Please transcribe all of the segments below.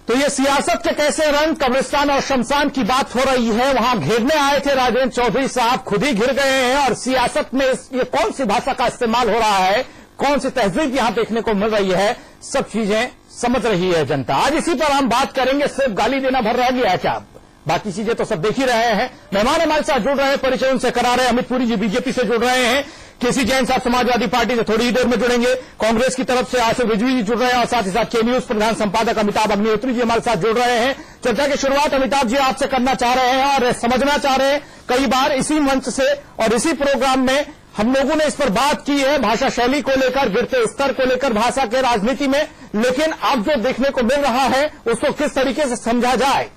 तो ये सियासत के कैसे रंग, कब्रिस्तान और शमशान की बात हो रही है। वहां घेरने आए थे राजेंद्र चौधरी साहब, खुद ही घिर गए हैं। और सियासत में ये कौन सी भाषा का इस्तेमाल हो रहा है, कौन सी तहजीब यहां देखने को मिल रही है, सब चीजें समझ रही है जनता। आज इसी पर हम बात करेंगे। सिर्फ गाली देना भर रह गया है क्या? बाकी चीजें तो सब देख ही रहे हैं। मेहमान हमारे साथ जुड़ रहे हैं, परिचय उनसे करा रहे हैं। अमित पुरी जी बीजेपी से जुड़ रहे हैं, केसी जैन साहब समाजवादी पार्टी से थोड़ी ही देर में जुड़ेंगे। कांग्रेस की तरफ से आसिफ रिजवी जी जुड़ रहे हैं और साथ ही साथ के न्यूज प्रधान संपादक अमिताभ अग्निहोत्री जी हमारे साथ जुड़ रहे हैं। चर्चा की शुरुआत अमिताभ जी आपसे करना चाह रहे हैं और समझना चाह रहे हैं। कई बार इसी मंच से और इसी प्रोग्राम में हम लोगों ने इस पर बात की है, भाषा शैली को लेकर, गिरते स्तर को लेकर भाषा के राजनीति में। लेकिन अब जो देखने को मिल रहा है उसको किस तरीके से समझा जाए?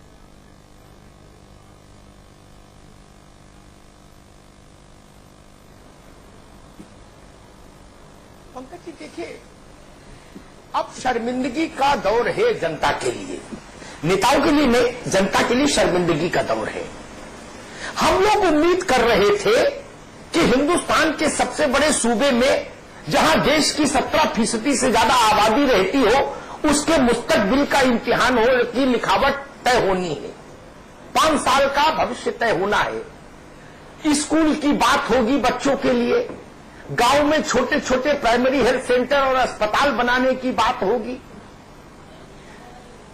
पंकज जी देखिए, अब शर्मिंदगी का दौर है जनता के लिए, नेताओं के लिए नहीं, जनता के लिए शर्मिंदगी का दौर है। हम लोग उम्मीद कर रहे थे कि हिंदुस्तान के सबसे बड़े सूबे में जहां देश की 17% से ज्यादा आबादी रहती हो, उसके मुस्तकबिल का इम्तिहान हो की लिखावट तय होनी है। 5 साल का भविष्य तय होना है। स्कूल की बात होगी बच्चों के लिए, गांव में छोटे छोटे प्राइमरी हेल्थ सेंटर और अस्पताल बनाने की बात होगी,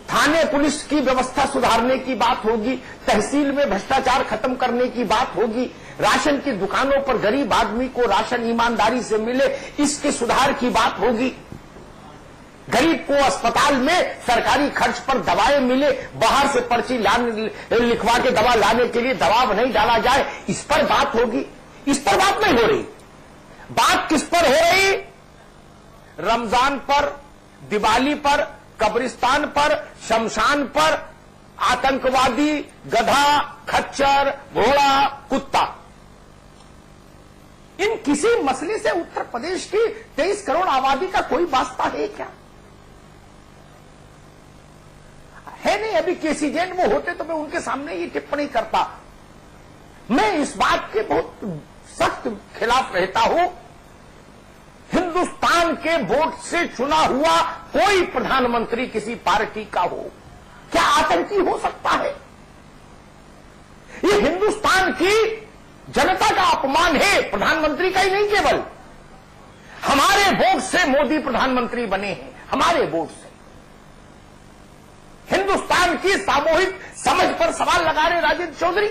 थाने पुलिस की व्यवस्था सुधारने की बात होगी, तहसील में भ्रष्टाचार खत्म करने की बात होगी, राशन की दुकानों पर गरीब आदमी को राशन ईमानदारी से मिले, इसके सुधार की बात होगी, गरीब को अस्पताल में सरकारी खर्च पर दवाएं मिले, बाहर से पर्ची लिखवा के दवा लाने के लिए दबाव नहीं डाला जाए, इस पर बात होगी। इस पर बात नहीं हो रही। बात किस पर हो रही? रमजान पर, दिवाली पर, कब्रिस्तान पर, शमशान पर, आतंकवादी, गधा, खच्चर, घोड़ा, कुत्ता, इन किसी मसले से उत्तर प्रदेश की 23 करोड़ आबादी का कोई वास्ता है क्या? है नहीं। अभी केसी जैन वो होते तो मैं उनके सामने ये टिप्पणी करता। मैं इस बात के बहुत सख्त खिलाफ रहता हूं। हिंदुस्तान के वोट से चुना हुआ कोई प्रधानमंत्री किसी पार्टी का हो, क्या आतंकी हो सकता है? ये हिंदुस्तान की जनता का अपमान है, प्रधानमंत्री का ही नहीं केवल। हमारे वोट से मोदी प्रधानमंत्री बने हैं, हमारे वोट से। हिंदुस्तान की सामूहिक समझ पर सवाल लगा रहे राजेंद्र चौधरी।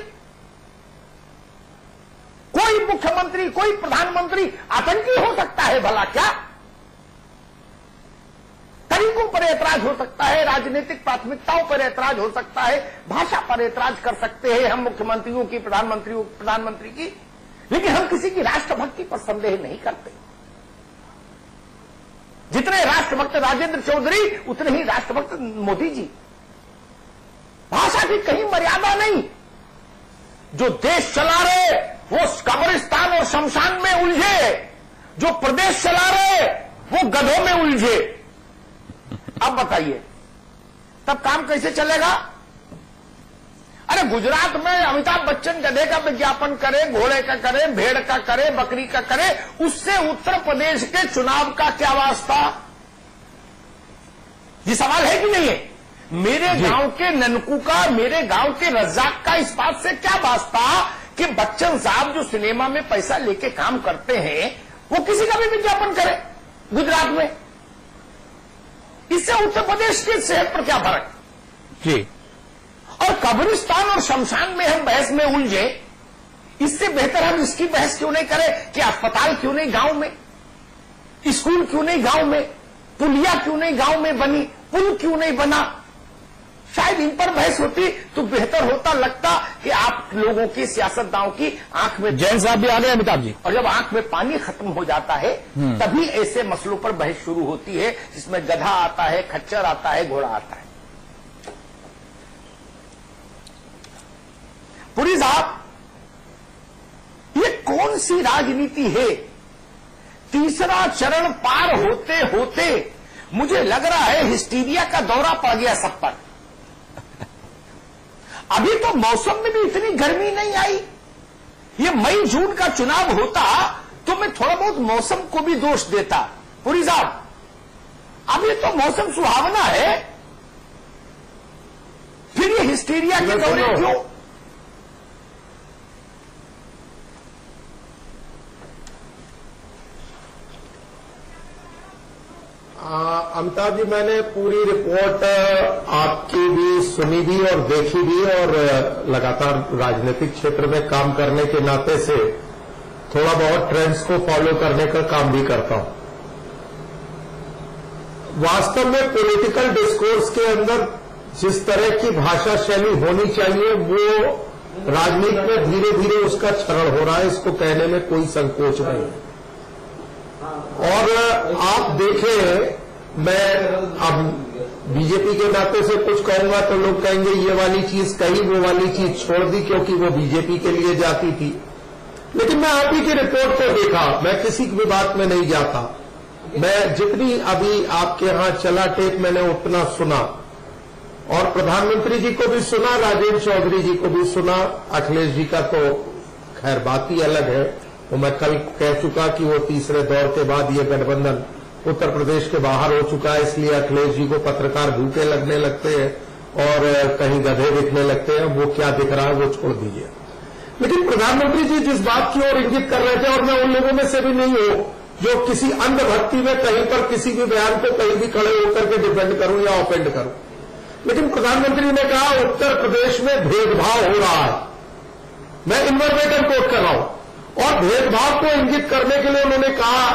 कोई मुख्यमंत्री, कोई प्रधानमंत्री आतंकी हो सकता है भला क्या? तरीकों पर ऐतराज हो सकता है, राजनीतिक प्राथमिकताओं पर ऐतराज हो सकता है, भाषा पर ऐतराज कर सकते हैं हम मुख्यमंत्रियों की, प्रधानमंत्री की, लेकिन हम किसी की राष्ट्रभक्ति पर संदेह नहीं करते। जितने राष्ट्रभक्त राजेंद्र चौधरी उतने ही राष्ट्रभक्त मोदी जी। भाषा की कहीं मर्यादा नहीं। जो देश चला रहे वो कब्रिस्तान और शमशान में उलझे, जो प्रदेश चला रहे वो गधों में उलझे। अब बताइए तब काम कैसे चलेगा? अरे गुजरात में अमिताभ बच्चन गधे का विज्ञापन करे, घोड़े का करे, भेड़ का करे, बकरी का करे, उससे उत्तर प्रदेश के चुनाव का क्या वास्ता? ये सवाल है कि नहीं है? मेरे गांव के ननकू का, मेरे गांव के रज्जाक का इस बात से क्या वास्ता कि बच्चन साहब जो सिनेमा में पैसा लेके काम करते हैं वो किसी का भी विज्ञापन करे गुजरात में? इससे उत्तर प्रदेश की सेहत पर क्या फर्क जी? और कब्रिस्तान और शमशान में हम बहस में उलझे, इससे बेहतर हम इसकी बहस क्यों नहीं करें कि अस्पताल क्यों नहीं गांव में, स्कूल क्यों नहीं गांव में, पुलिया क्यों नहीं गांव में बनी, पुल क्यों नहीं बना? शायद इन पर बहस होती तो बेहतर होता। लगता कि आप लोगों की सियासतदानों की आंख में, जैन साहब भी आ गए अमिताभ जी, और जब आंख में पानी खत्म हो जाता है तभी ऐसे मसलों पर बहस शुरू होती है जिसमें गधा आता है, खच्चर आता है, घोड़ा आता है। पुरी साहब, ये कौन सी राजनीति है? तीसरा चरण पार होते होते मुझे लग रहा है हिस्टीरिया का दौरा पड़ गया सब पर। अभी तो मौसम में भी इतनी गर्मी नहीं आई। ये मई जून का चुनाव होता तो मैं थोड़ा बहुत मौसम को भी दोष देता। पुरी साहब, अभी तो मौसम सुहावना है, हिस्टीरिया के दौरे क्यों? अमिताभ जी, मैंने पूरी रिपोर्ट आपकी भी सुनी भी और देखी भी, और लगातार राजनीतिक क्षेत्र में काम करने के नाते से थोड़ा बहुत ट्रेंड्स को फॉलो करने का काम भी करता हूं। वास्तव में पॉलिटिकल डिस्कोर्स के अंदर जिस तरह की भाषा शैली होनी चाहिए वो राजनीति में धीरे धीरे उसका क्षरण हो रहा है, इसको कहने में कोई संकोच नहीं है। और आप देखें, मैं अब बीजेपी के नाते से कुछ कहूंगा तो लोग कहेंगे ये वाली चीज कही, वो वाली चीज छोड़ दी क्योंकि वो बीजेपी के लिए जाती थी। लेकिन मैं आप ही की रिपोर्ट को देखा, मैं किसी की भी बात में नहीं जाता। मैं जितनी अभी आपके यहां चला टेप मैंने उतना सुना, और प्रधानमंत्री जी को भी सुना, राजेंद्र चौधरी जी को भी सुना, अखिलेश जी का तो खैर बात ही अलग है। वो मैं कल कह चुका कि वो तीसरे दौर के बाद ये गठबंधन उत्तर प्रदेश के बाहर हो चुका है, इसलिए अखिलेश जी को पत्रकार भूखे लगने लगते हैं और कहीं गधे दिखने लगते हैं। वो क्या दिख रहा है वो छोड़ दीजिए। लेकिन प्रधानमंत्री जी जिस बात की ओर इंगित कर रहे थे, और मैं उन लोगों में से भी नहीं हूं जो किसी अंधभक्ति में कहीं पर किसी भी बयान को कहीं भी खड़े होकर के डिफेंड करूं या ऑफेंड करूं, लेकिन प्रधानमंत्री ने कहा उत्तर प्रदेश में भेदभाव हो रहा है। मैं इन्वर्बेटम कोट कर रहा हूं, और भेदभाव को इंगित करने के लिए उन्होंने कहा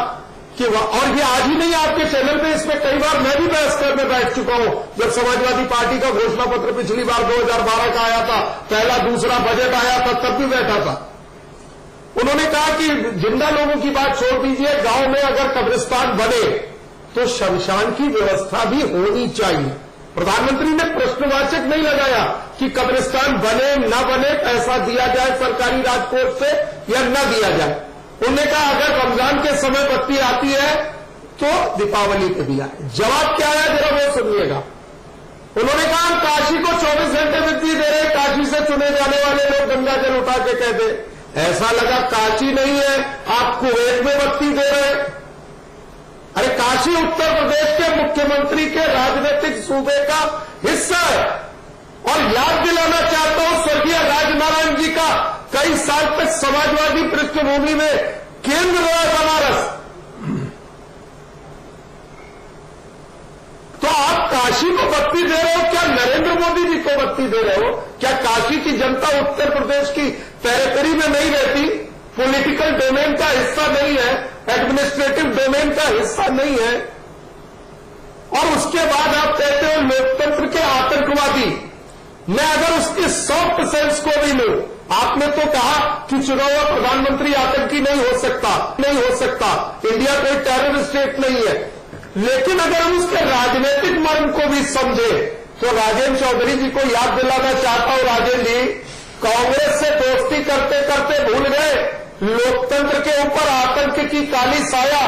कि और ये आज ही नहीं, आपके चैनल पे इसमें कई बार मैं भी बहस करने बैठ चुका हूं। जब समाजवादी पार्टी का घोषणा पत्र पिछली बार 2012 का आया था, पहला दूसरा बजट आया था, तब भी बैठा था। उन्होंने कहा कि जिंदा लोगों की बात छोड़ दीजिए, गांव में अगर कब्रिस्तान बने तो शमशान की व्यवस्था भी होनी चाहिए। प्रधानमंत्री ने प्रश्नवाचक नहीं लगाया कि कब्रिस्तान बने न बने, पैसा दिया जाए सरकारी राजकोष से या न दिया जाए। उन्होंने कहा अगर रमजान के समय बत्ती आती है तो दीपावली पे दिया है। जवाब क्या आया जरा वो सुनिएगा। उन्होंने कहा हम काशी को 24 घंटे बिजली दे रहे, काशी से चुने जाने वाले लोग गंगा जल उठा के कहते। ऐसा लगा काशी नहीं है, आप कुवैत में बत्ती दे रहे। अरे काशी उत्तर प्रदेश के मुख्यमंत्री के राजनीतिक सूबे का हिस्सा है। और याद दिलाना चाहता हूं स्वर्गीय राजनारायण जी का कई साल तक समाजवादी पृष्ठभूमि में केंद्र रहा बनारस। तो आप काशी को बत्ती दे रहे हो, क्या नरेंद्र मोदी जी को बत्ती दे रहे हो? क्या काशी की जनता उत्तर प्रदेश की टेरिटरी में नहीं रहती, पॉलिटिकल डोमेन का हिस्सा नहीं है, एडमिनिस्ट्रेटिव डोमेन का हिस्सा नहीं है? और उसके बाद आप कहते हो लोकतंत्र के आतंकवादी। मैं अगर उसके 100% को भी लूं, आपने तो कहा कि चुना हुआ प्रधानमंत्री आतंकी नहीं हो सकता, इंडिया कोई टेरर स्टेट नहीं है। लेकिन अगर हम उसके राजनीतिक मर्म को भी समझे तो राजेंद्र चौधरी जी को याद दिलाना चाहता हूं, राजेंद्र जी कांग्रेस से दोस्ती करते करते भूल गए लोकतंत्र के ऊपर आतंक की काली साया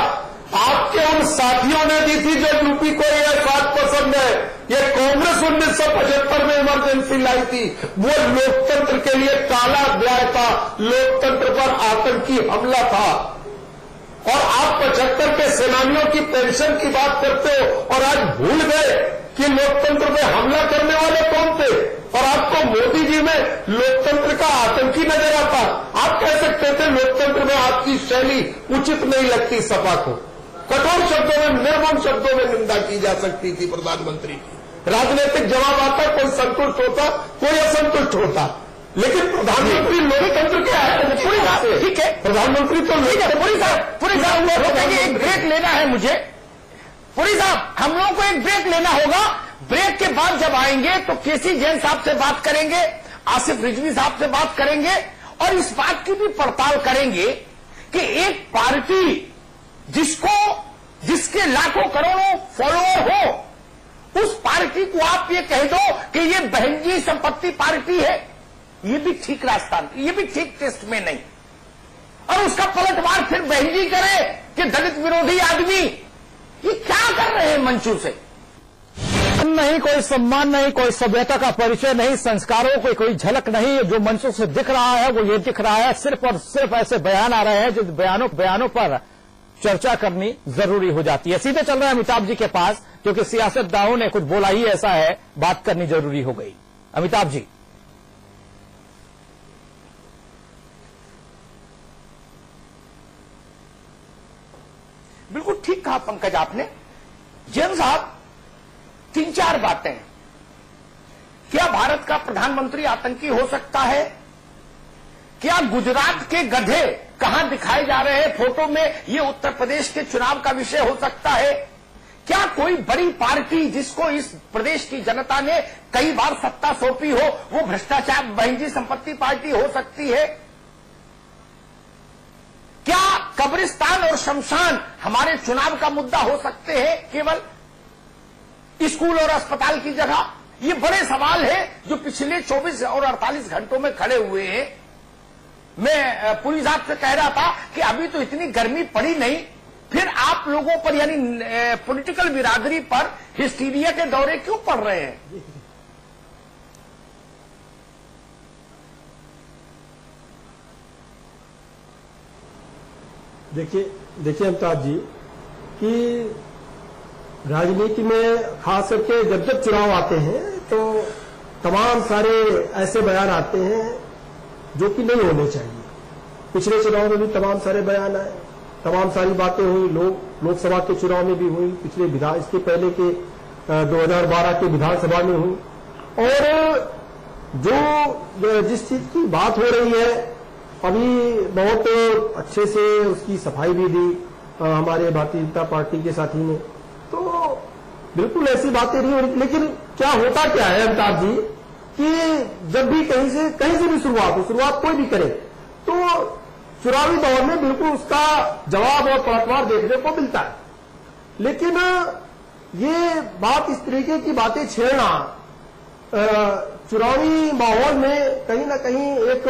आपके उन साथियों ने दी थी जो यूपी को यह बात पसंद है। ये कांग्रेस 1975 में इमरजेंसी लाई थी, वो लोकतंत्र के लिए काला अध्याय था, लोकतंत्र पर आतंकी हमला था। और आप 75 के सेनानियों की पेंशन की बात करते हो और आज भूल गए कि लोकतंत्र में हमला करने वाले कौन थे, और आपको मोदी जी में लोकतंत्र का आतंकी नजर आता। आप कह सकते थे लोकतंत्र में आपकी शैली उचित नहीं लगती, सपा को कठोर शब्दों में, निर्मम शब्दों में निंदा की जा सकती थी प्रधानमंत्री की। राजनीतिक जवाब आता, कोई संतुष्ट होता, कोई असंतुष्ट होता, लेकिन प्रधानमंत्री लोकतंत्र के है। ठीक है, प्रधानमंत्री तो पुरी साहब एक ब्रेक लेना है मुझे। पुरी साहब हम लोगों को एक ब्रेक लेना होगा। ब्रेक के बाद जब आएंगे तो केसी जैन साहब से बात करेंगे, आसिफ रिजवी साहब से बात करेंगे, और इस बात की भी पड़ताल करेंगे कि एक पार्टी जिसके लाखों करोड़ों फॉलोअर हो, उस पार्टी को आप ये कह दो कि ये बहनजी संपत्ति पार्टी है, ये भी ठीक रास्ता, ये भी ठीक टेस्ट में नहीं। और उसका पलटवार फिर बहनजी करे कि दलित विरोधी आदमी, ये क्या कर रहे हैं मंचू से? नहीं, कोई सम्मान नहीं, कोई सभ्यता का परिचय नहीं, संस्कारों की कोई झलक नहीं। जो मंचों से दिख रहा है वो ये दिख रहा है, सिर्फ और सिर्फ ऐसे बयान आ रहे हैं जिस बयानों पर चर्चा करनी जरूरी हो जाती है। सीधे चल रहे हैं अमिताभ जी के पास, क्योंकि सियासतदानों ने कुछ बोला ही ऐसा है, बात करनी जरूरी हो गई। अमिताभ जी। बिल्कुल ठीक कहा पंकज आपने। जैन साहब, 3-4 बातें। क्या भारत का प्रधानमंत्री आतंकी हो सकता है? क्या गुजरात के गधे कहां दिखाए जा रहे हैं फोटो में, ये उत्तर प्रदेश के चुनाव का विषय हो सकता है? क्या कोई बड़ी पार्टी जिसको इस प्रदेश की जनता ने कई बार सत्ता सौंपी हो, वो भ्रष्टाचार बहंजी संपत्ति पार्टी हो सकती है? क्या कब्रिस्तान और शमशान हमारे चुनाव का मुद्दा हो सकते हैं केवल स्कूल और अस्पताल की जगह? ये बड़े सवाल हैं जो पिछले 24 और 48 घंटों में खड़े हुए हैं। मैं पूरी साहब से कह रहा था कि अभी तो इतनी गर्मी पड़ी नहीं, फिर आप लोगों पर यानी पॉलिटिकल बिरादरी पर हिस्टीरिया के दौरे क्यों पड़ रहे हैं? देखिए अमिताभ जी कि राजनीति में खास करके जब जब चुनाव आते हैं तो तमाम सारे ऐसे बयान आते हैं जो कि नहीं होने चाहिए। पिछले चुनाव में भी तमाम सारे बयान आए, तमाम सारी बातें हुई, लोकसभा के चुनाव में भी हुई, पिछले इसके पहले के 2012 के विधानसभा में हुई। और जो जिस चीज की बात हो रही है अभी बहुत अच्छे से उसकी सफाई भी दी हमारे भारतीय जनता पार्टी के साथी ने, तो बिल्कुल ऐसी बातें नहीं हो रही। लेकिन क्या होता क्या है अमिताभ जी कि जब भी कहीं से भी शुरुआत कोई भी करे तो चुनावी दौर में बिल्कुल उसका जवाब और पलटवार देखने को मिलता है। लेकिन ये बात, इस तरीके की बातें छेड़ना चुनावी माहौल में कहीं ना कहीं एक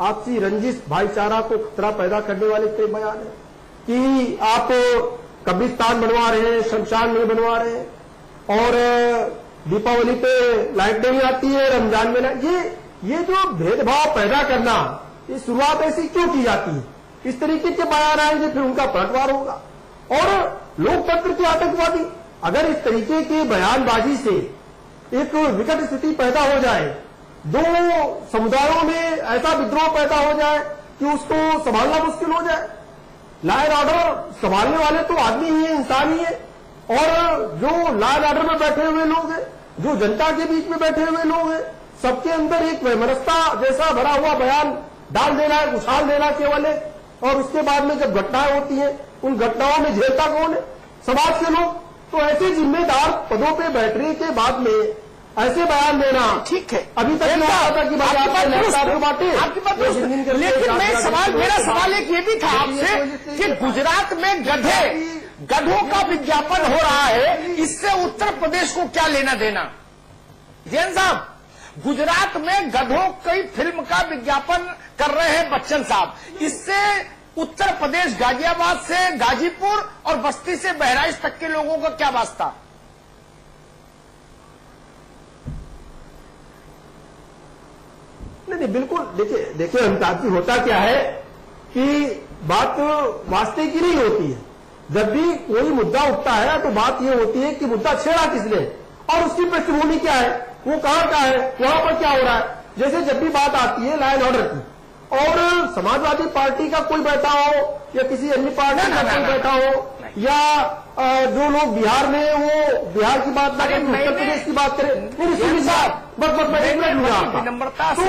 आपसी रंजिश, भाईचारा को खतरा पैदा करने वाले कई बयान है कि आप कब्रिस्तान बनवा रहे हैं, शमशान नहीं बनवा रहे हैं, और दीपावली पे लाइट नहीं आती है, रमजान में ये जो भेदभाव पैदा करना, ये शुरुआत ऐसी क्यों की जाती है? इस तरीके के बयान आएंगे फिर उनका पलटवार होगा। और लोकतंत्र के आतंकवादी अगर इस तरीके की बयानबाजी से एक विकट स्थिति पैदा हो जाए, दो समुदायों में ऐसा विद्रोह पैदा हो जाए कि उसको संभालना मुश्किल हो जाए। लॉ एंड ऑर्डर संभालने वाले तो आदमी ही है, इंसान ही है, और जो लॉ एंड ऑर्डर में बैठे हुए लोग हैं, जो जनता के बीच में बैठे हुए लोग हैं, सबके अंदर एक वैमनस्यता जैसा भरा हुआ बयान डाल देना है, उछाल देना केवल है। और उसके बाद में जब घटनाएं होती हैं, उन घटनाओं में झेलता कौन है? समाज के लोग। तो ऐसे जिम्मेदार पदों पे बैठने के बाद में ऐसे बयान देना ठीक है। अभी तक नहीं आता था कि आपकी बात, लेकिन मेरा सवाल एक ये भी था आपसे कि गुजरात में गधों का विज्ञापन हो रहा है, इससे उत्तर प्रदेश को क्या लेना देना? जैन साहब, गुजरात में गधों की फिल्म का विज्ञापन कर रहे हैं बच्चन साहब, इससे उत्तर प्रदेश गाजियाबाद से गाजीपुर और बस्ती से बहराइच तक के लोगों का क्या वास्ता? नहीं, बिल्कुल। देखिए अमिताभ जी, होता क्या है कि बात वास्ते की नहीं होती है। जब भी कोई मुद्दा उठता है तो बात ये होती है कि मुद्दा छेड़ा किसने और उसकी पृष्ठभूमि क्या है, वो कहां का है, वहां पर क्या हो रहा है। जैसे जब भी बात आती है लॉ एंड ऑर्डर की, और समाजवादी पार्टी का कोई बैठा हो या किसी अन्य पार्टी का कोई बैठा हो, या जो लोग बिहार में, वो बिहार की बात ना करें, उत्तर प्रदेश की बात करें, बस विनम्रता से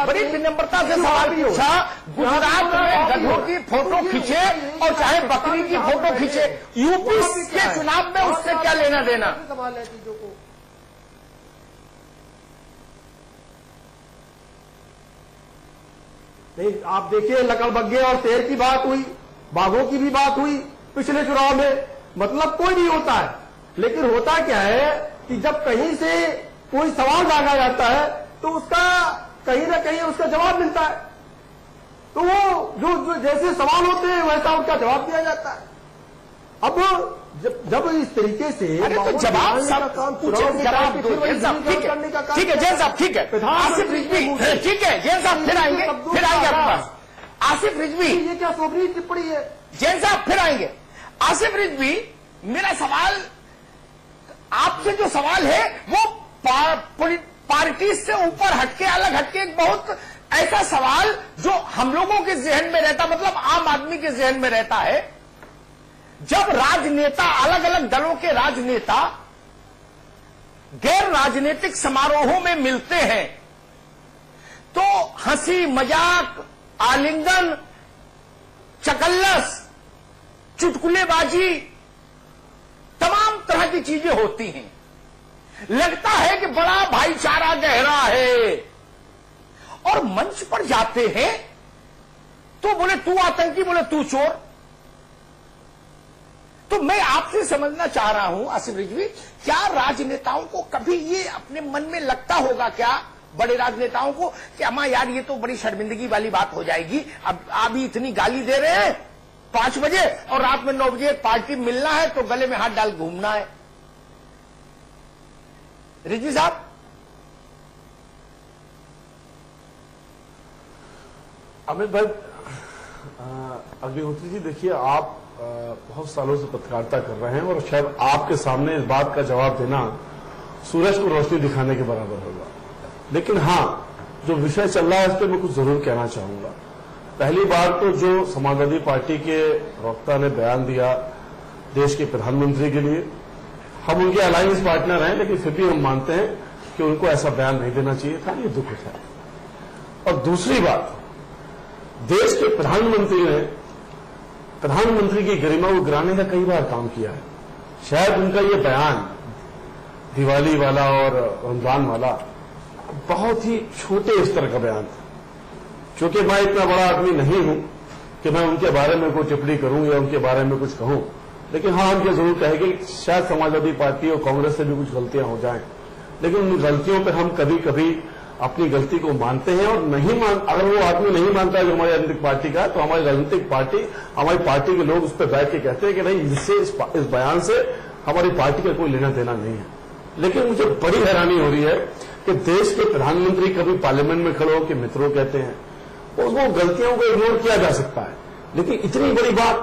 बड़ी विनम्रता से सवाल पूछा। गुजरात में गधों की फोटो खींचे और चाहे बकरी की फोटो खींचे, यूपी के चुनाव में उससे क्या लेना देना? नहीं, आप देखिए, लकड़बग्गे और शेर की बात हुई, बाघों की भी बात हुई पिछले चुनाव में। मतलब कोई नहीं होता है, लेकिन होता क्या है कि जब कहीं से कोई सवाल मांगा जाता है तो उसका कहीं ना कहीं उसका जवाब मिलता है। तो वो जो जैसे सवाल होते हैं वैसा उनका जवाब दिया जाता है। अब जब इस तरीके से तो जवाब जवाब दो। ठीक है जैन साहब, ठीक है। आसिफ रिजवी, ठीक है जैन साहब, फिर आएंगे आपके पास। आसिफ रिजवी, ये क्या सोबरी टिप्पणी है? जैन साहब फिर आएंगे। आसिफ रिजवी, मेरा सवाल आपसे जो सवाल है वो पार्टी से ऊपर हटके, अलग हटके, एक बहुत ऐसा सवाल जो हम लोगों के जहन में रहता, मतलब आम आदमी के जहन में रहता है, जब राजनेता, अलग अलग दलों के राजनेता गैर राजनीतिक समारोहों में मिलते हैं तो हंसी मजाक, आलिंगन, चकल्लस, चुटकुलेबाजी, तमाम तरह की चीजें होती हैं। लगता है कि बड़ा भाईचारा गहरा है, और मंच पर जाते हैं तो बोले तू आतंकी, बोले तू चोर। तो मैं आपसे समझना चाह रहा हूं आसिफ रिजवी, क्या राजनेताओं को कभी ये अपने मन में लगता होगा क्या, बड़े राजनेताओं को, कि अम्मा यार ये तो बड़ी शर्मिंदगी वाली बात हो जाएगी, अब अभी इतनी गाली दे रहे हैं 5 बजे और रात में 9 बजे पार्टी मिलना है तो गले में हाथ डाल घूमना है। रिजवी साहब, अमित भाई, अग्निहोत्री जी, देखिए आप बहुत सालों से पत्रकारिता कर रहे हैं और शायद आपके सामने इस बात का जवाब देना सूरज को रोशनी दिखाने के बराबर होगा। लेकिन हाँ, जो विषय चल रहा है इस पर मैं कुछ जरूर कहना चाहूंगा। पहली बार तो जो समाजवादी पार्टी के प्रवक्ता ने बयान दिया देश के प्रधानमंत्री के लिए, हम उनके अलायंस पार्टनर हैं, लेकिन फिर भी हम मानते हैं कि उनको ऐसा बयान नहीं देना चाहिए था, ये दुख है। और दूसरी बात, देश के प्रधानमंत्री ने प्रधानमंत्री की गरिमा को गिराने का कई बार काम किया है। शायद उनका ये बयान दिवाली वाला और रमजान वाला बहुत ही छोटे स्तर का बयान था। क्योंकि मैं इतना बड़ा आदमी नहीं हूं कि मैं उनके बारे में कोई टिप्पणी करूं या उनके बारे में कुछ कहूं, लेकिन हाँ, हम ये जरूर कहेंगे कि शायद समाजवादी पार्टी और कांग्रेस से भी कुछ गलतियां हो जाएं, लेकिन उन गलतियों पर हम कभी कभी अपनी गलती को मानते हैं। और अगर वो आदमी नहीं मानता है जो हमारी राजनीतिक पार्टी का, तो हमारी राजनीतिक पार्टी, हमारी पार्टी के लोग उस पर बैठ के कहते हैं कि नहीं, इससे इस बयान से हमारी पार्टी का कोई लेना देना नहीं है। लेकिन मुझे बड़ी हैरानी हो रही है कि देश के प्रधानमंत्री कभी पार्लियामेंट में खड़े होकर मित्रों कहते हैं, और वो गलतियों को इग्नोर किया जा सकता है। लेकिन इतनी बड़ी बात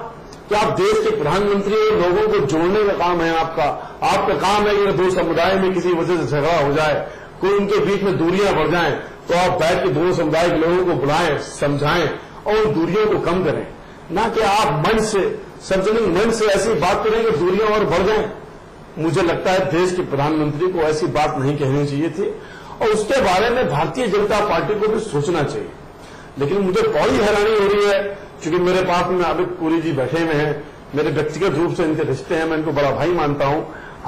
कि आप देश के प्रधानमंत्री और लोगों को जोड़ने का काम है आपका काम है कि दो समुदाय में किसी वजह से झगड़ा हो जाए, कोई उनके बीच में दूरियां बढ़ जाएं, तो आप बैठ के दोनों समुदाय के लोगों को बुलाएं, समझाएं और उन दूरियों को कम करें, ना कि आप मंच से, सार्वजनिक मंच से ऐसी बात करें कि दूरियां और बढ़ जाएं। मुझे लगता है देश के प्रधानमंत्री को ऐसी बात नहीं कहनी चाहिए थी, और उसके बारे में भारतीय जनता पार्टी को भी सोचना चाहिए। लेकिन मुझे बड़ी हैरानी हो रही है, क्योंकि मेरे पास में अमित पुरी जी बैठे हुए हैं, मेरे व्यक्तिगत रूप से इनके रिश्ते हैं, मैं इनको बड़ा भाई मानता हूं।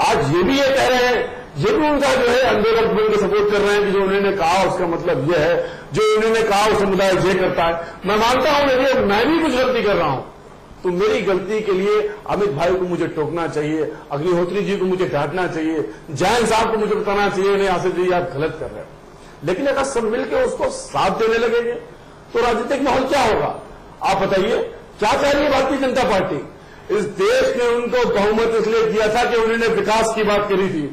आज ये भी ये कह रहे हैं, ये भी उनका जो है अंदर को सपोर्ट कर रहे हैं कि जो उन्होंने कहा उसका मतलब ये है, जो उन्होंने कहा वो समुदाय ये करता है। मैं मानता हूं यदि मैं भी कुछ गलती कर रहा हूं तो मेरी गलती के लिए अमित भाई को मुझे टोकना चाहिए, अग्निहोत्री जी को मुझे डांटना चाहिए, जैन साहब को मुझे बताना चाहिए नहीं आसिफ जी आप गलत कर रहे हैं। लेकिन अगर सब मिलकर उसको साथ देने लगेंगे तो राजनीतिक माहौल क्या होगा? आप बताइए, क्या कह रही है भारतीय जनता पार्टी? इस देश ने उनको बहुमत इसलिए दिया था कि उन्होंने विकास की बात करी थी,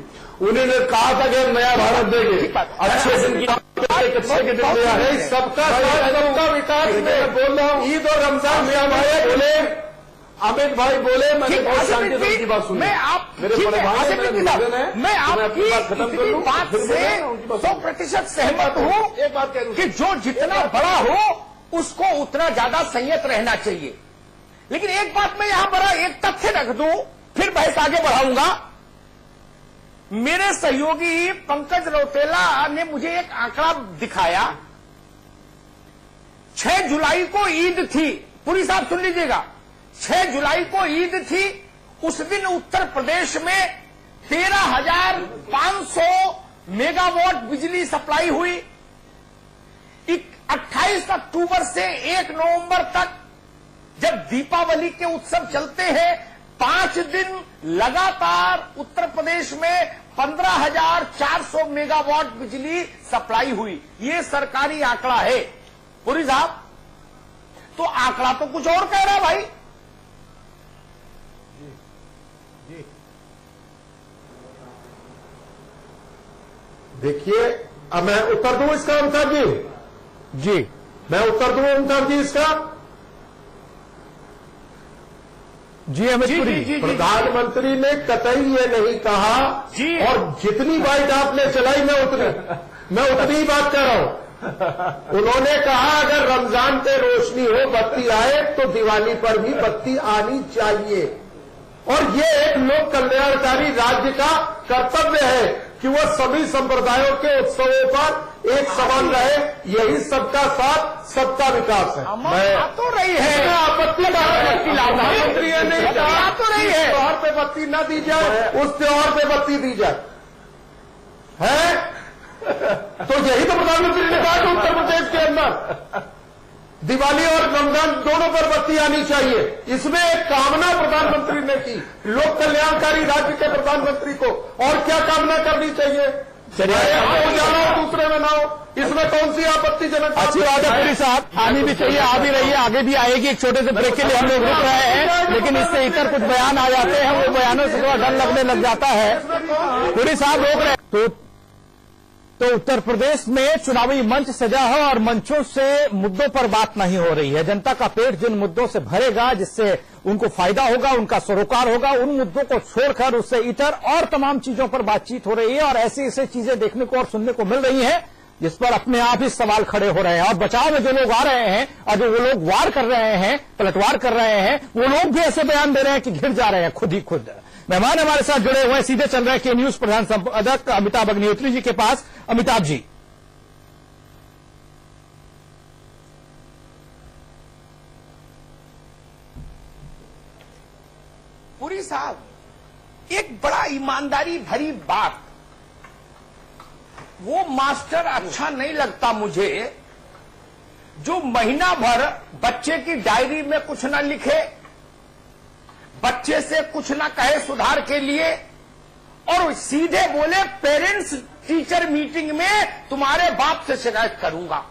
उन्होंने कहा था कि नया भारत देंगे, अच्छे दिन की कच्चे के दिन दिया है, सबका विकास में बोल रहा हूँ। ईद और रमजान में भाई बोले, अमित भाई बोले, मैंने बहुत शांति की बात सुनी। मैं आप मेरे बड़े भाई मैं आपकी इतनी बात से 100% सहमत हूँ। एक बात कह दूं कि जो जितना बड़ा हो उसको उतना ज्यादा संयत रहना चाहिए। लेकिन एक बात मैं यहां बड़ा एक तथ्य रख दूं, फिर बहस आगे बढ़ाऊंगा। मेरे सहयोगी पंकज रौतेला ने मुझे एक आंकड़ा दिखाया, 6 जुलाई को ईद थी, पुरी साहब सुन लीजिएगा, 6 जुलाई को ईद थी, उस दिन उत्तर प्रदेश में 13,500 मेगावाट बिजली सप्लाई हुई। 28 अक्टूबर से 1 नवंबर तक जब दीपावली के उत्सव चलते हैं, 5 दिन लगातार उत्तर प्रदेश में 15,400 मेगावाट बिजली सप्लाई हुई। ये सरकारी आंकड़ा है पुरी साहब, तो आंकड़ा तो कुछ और कह रहा है भाई। देखिए, अब मैं उत्तर दूं इसका ओंकार जी, मैं उत्तर दूं ओंकार जी इसका। जी अमित पुरी जी, प्रधानमंत्री ने कतई ये नहीं कहा जी। और जितनी बाइट आपने चलाई मैं उतनी ही बात कर रहा हूं। उन्होंने कहा अगर रमजान पे रोशनी हो, बत्ती आए, तो दिवाली पर भी बत्ती आनी चाहिए। और ये एक लोक कल्याणकारी राज्य का कर्तव्य है कि वो सभी संप्रदायों के उत्सवों पर एक समान रहे। यही सबका साथ, सबका विकास है। मैं तो रही है आपत्ति प्रधानमंत्री ने नहीं कहा तो रही है त्योहार पे बत्ती न दी जाए, उस त्योहार पे बत्ती दी जाए है। तो यही तो प्रधानमंत्री ने कहा कि उत्तर प्रदेश के अंदर दिवाली और रमजान दोनों पर बत्ती आनी चाहिए। इसमें एक कामना प्रधानमंत्री ने की, लोक कल्याणकारी राज्य के प्रधानमंत्री को और क्या कामना करनी चाहिए। उजाला हो, दूसरे में ना हो, इसमें कौन सी आपत्तिजनक। अच्छी बात है पुरी साहब, आनी भी चाहिए, आ भी रही है, आगे भी आएगी। एक छोटे से ब्रेक के लिए हम लोग रुक रहे हैं, लेकिन इससे इतर कुछ बयान आ जाते हैं, वो बयानों से थोड़ा डर लगने लग जाता है। पुरी साहब रोक रहे हैं। तो उत्तर प्रदेश में चुनावी मंच सजा है और मंचों से मुद्दों पर बात नहीं हो रही है। जनता का पेट जिन मुद्दों से भरेगा, जिससे उनको फायदा होगा, उनका सरोकार होगा, उन मुद्दों को छोड़कर उससे इतर और तमाम चीजों पर बातचीत हो रही है। और ऐसी ऐसी चीजें देखने को और सुनने को मिल रही हैं जिस पर अपने आप ही सवाल खड़े हो रहे हैं। और बचाव में जो लोग आ रहे हैं और जो वो लोग वार कर रहे हैं, पलटवार कर रहे हैं, वो लोग भी ऐसे बयान दे रहे हैं कि घिर जा रहे हैं खुद ही खुद। मेहमान हमारे साथ जुड़े हुए हैं, सीधे चल रहे हैं के न्यूज प्रधान संपादक अमिताभ अग्निहोत्री जी के पास। अमिताभ जी, पुरी साहब, एक बड़ा ईमानदारी भरी बात, वो मास्टर अच्छा नहीं लगता मुझे जो महीना भर बच्चे की डायरी में कुछ ना लिखे, बच्चे से कुछ ना कहे सुधार के लिए, और सीधे बोले पेरेंट्स टीचर मीटिंग में तुम्हारे बाप से शिकायत करूंगा।